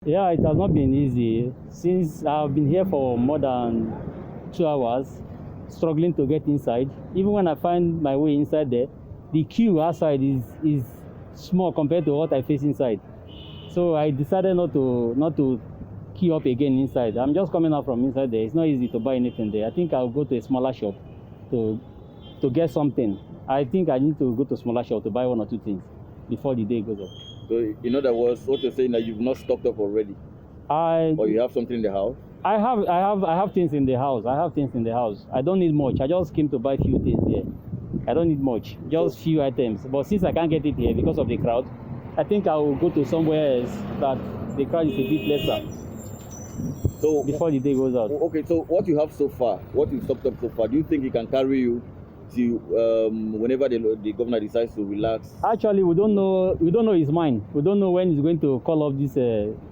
Yeah, it has not been easy since I've been here for more than 2 hours, struggling to get inside. Even when I find my way inside there, the queue outside is small compared to what I face inside. So I decided not to queue up again inside. I'm just coming out from inside there. It's not easy to buy anything there. I think I'll go to a smaller shop to to get something. I think I need to go to a smaller shop to buy one or two things before the day goes up. So in other words, what you're saying that you've not stocked up already, I or you have something in the house? I have things in the house. I have things in the house. I don't need much. I just came to buy few things here. I don't need much, just few items. But since I can't get it here because of the crowd, I think I will go to somewhere else that the crowd is a bit lesser So before the day goes out. okay, so what you have so far, what you've stocked up so far, do you think it can carry you to whenever the governor decides to relax? Actually, we don't know. We don't know his mind. We don't know when he's going to call off this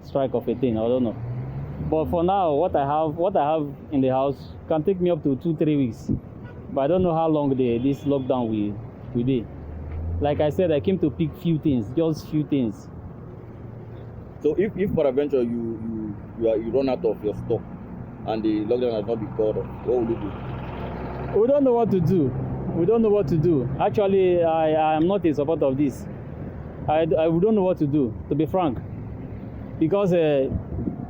strike of a thing. I don't know. But for now, what I have in the house can take me up to 2-3 weeks. But I don't know how long this lockdown will be. Like I said, I came to pick few things, just few things. So if peradventure you run out of your stock and the lockdown has not been called off, what will you do? We don't know what to do. We don't know what to do. Actually, I am not in support of this. I don't know what to do, to be frank. Because the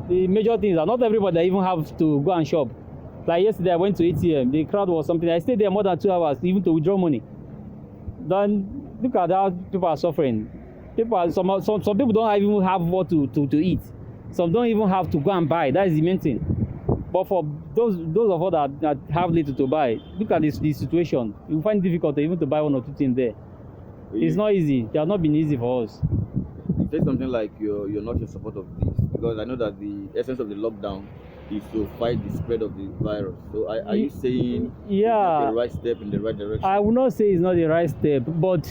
major things are not everybody that even have to go and shop. Like yesterday, I went to ATM. The crowd was something. I stayed there more than 2 hours, even to withdraw money. Then look at how people are suffering. Some people don't even have what to eat. Some don't even have to go and buy. That is the main thing. But for those of us that have little to buy, look at this situation. You find it difficult even to buy one or two things there. It's not easy. It has not been easy for us. You say something like you're not in support of this, because I know that the essence of the lockdown is to fight the spread of the virus. So are you saying it's not the right step in the right direction? I will not say it's not the right step, but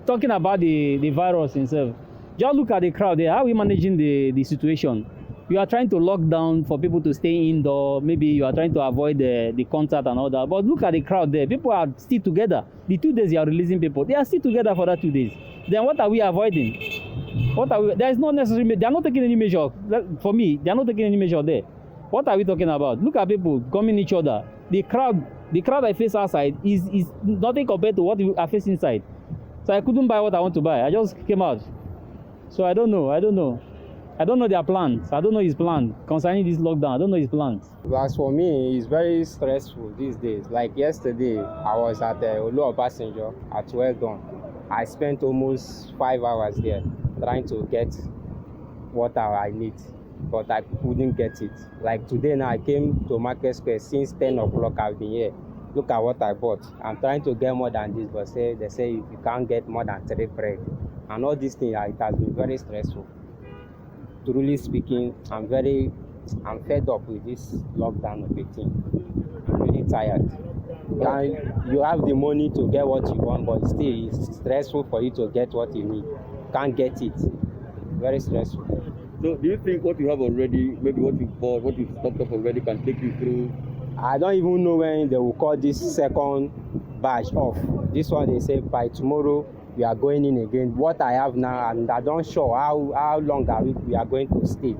talking about the virus itself, just look at the crowd there. How are we managing the situation? You are trying to lock down for people to stay indoor. Maybe you are trying to avoid the contact and all that. But look at the crowd there. People are still together. The 2 days you are releasing people, they are still together for that 2 days. Then what are we avoiding? There is no necessary. They are not taking any measure. For me, they are not taking any measure there. What are we talking about? Look at people gumming each other. The crowd I face outside is nothing compared to what I face inside. So I couldn't buy what I want to buy. I just came out. So I don't know their plans. I don't know his plan concerning this lockdown. I don't know his plans. As for me, it's very stressful these days. Like yesterday, I was at Olu Passenger at Well Done. I spent almost 5 hours there trying to get what I need, but I couldn't get it. Like today now, I came to Market Square since 10 o'clock. I've been here. Look at what I bought. I'm trying to get more than this, but they say you can't get more than 3 bread. And all these things, it has been very stressful. Truly speaking, I'm fed up with this lockdown of a thing. I'm really tired. You have the money to get what you want, but still it's stressful for you to get what you need. Can't get it. Very stressful. So do you think what you have already, maybe what you bought, what you've stocked up already, can take you through? I don't even know when they will call this second batch off. This one they say by tomorrow we are going in again. What I have now, and I don't sure how long we are going to stay,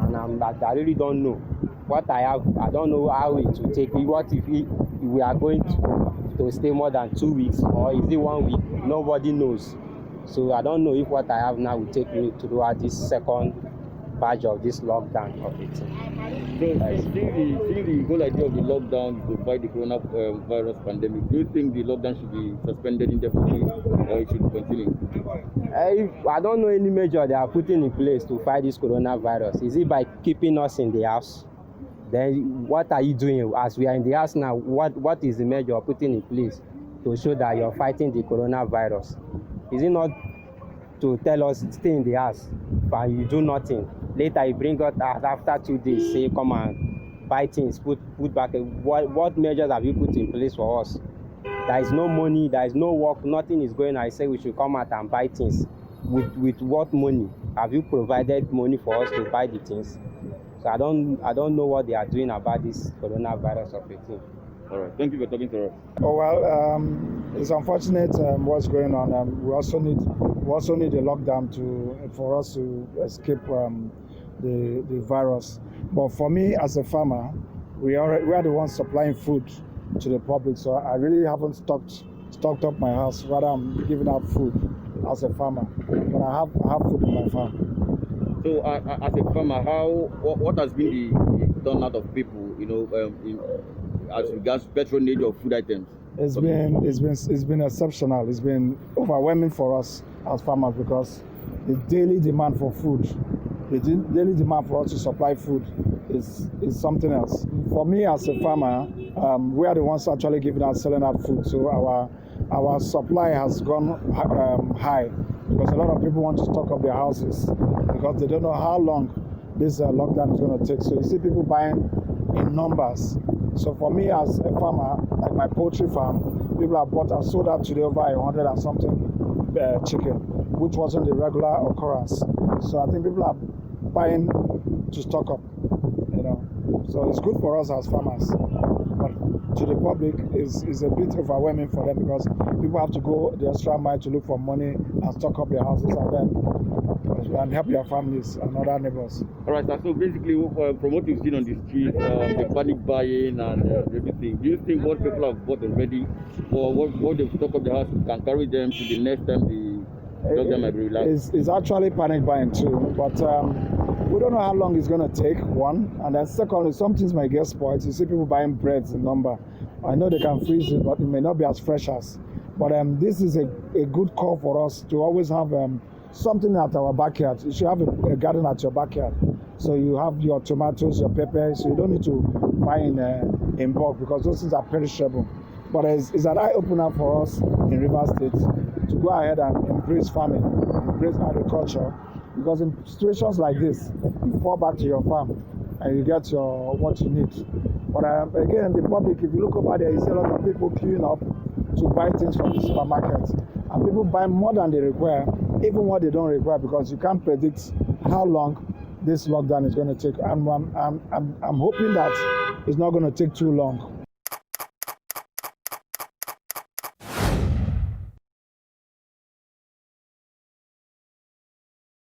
and I really don't know what I have. I don't know how it will take me. What if we are going to stay more than 2 weeks, or is it 1 week? Nobody knows. So I don't know if what I have now will take me throughout this second batch of this lockdown of it. So seeing the whole idea of the lockdown to fight the coronavirus pandemic, do you think the lockdown should be suspended indefinitely or it should continue? I don't know any measure they are putting in place to fight this coronavirus. Is it by keeping us in the house? Then what are you doing as we are in the house now? What is the measure putting in place to show that you're fighting the coronavirus? Is it not to tell us stay in the house and you do nothing? Later you bring us after 2 days, say come and buy things, put back. What measures have you put in place for us? There is no money, there is no work, nothing is going on. I say we should come out and buy things. With what money? Have you provided money for us to buy the things? So I don't know what they are doing about this coronavirus of a thing. All right, thank you for talking to us. Oh well, it's unfortunate what's going on. We also need a lockdown for us to escape the virus. But for me as a farmer, we are the ones supplying food to the public. So I really haven't stocked up my house. Rather, I'm giving out food as a farmer. But I have food in my farm. So as a farmer, what has been the turnout of people, as regards patronage of food items? It's been exceptional. It's been overwhelming for us as farmers because the daily demand for food, the daily demand for us to supply food is something else. For me as a farmer, we are the ones actually selling out food. So our supply has gone high because a lot of people want to stock up their houses because they don't know how long this lockdown is going to take. So you see people buying in numbers. So for me as a farmer, like my poultry farm, people have sold out today over 100 and something chicken, which wasn't the regular occurrence. So I think people are buying to stock up, So it's good for us as farmers. But to the public is a bit overwhelming for them because people have to go the extra mile to look for money and stock up their houses and help their families and other neighbors. All right, so basically from what you've seen on the street, the panic buying and everything, do you think what people have bought already or what they've stocked up their house can carry them to the next time the lockdown might be relaxed? It's actually panic buying too, but we don't know how long it's going to take, one. And then secondly, some things might get spoiled. You see people buying breads in number. I know they can freeze it, but it may not be as fresh as. But this is a good call for us to always have something at our backyard. You should have a garden at your backyard. So you have your tomatoes, your peppers, so you don't need to buy in bulk because those things are perishable. But it's an eye-opener for us in Rivers State to go ahead and embrace farming, embrace agriculture, because in situations like this, you fall back to your farm and you get what you need. But again, the public, if you look over there, you see a lot of people queuing up to buy things from the supermarket. And people buy more than they require, even what they don't require, because you can't predict how long this lockdown is going to take. I'm hoping that it's not going to take too long.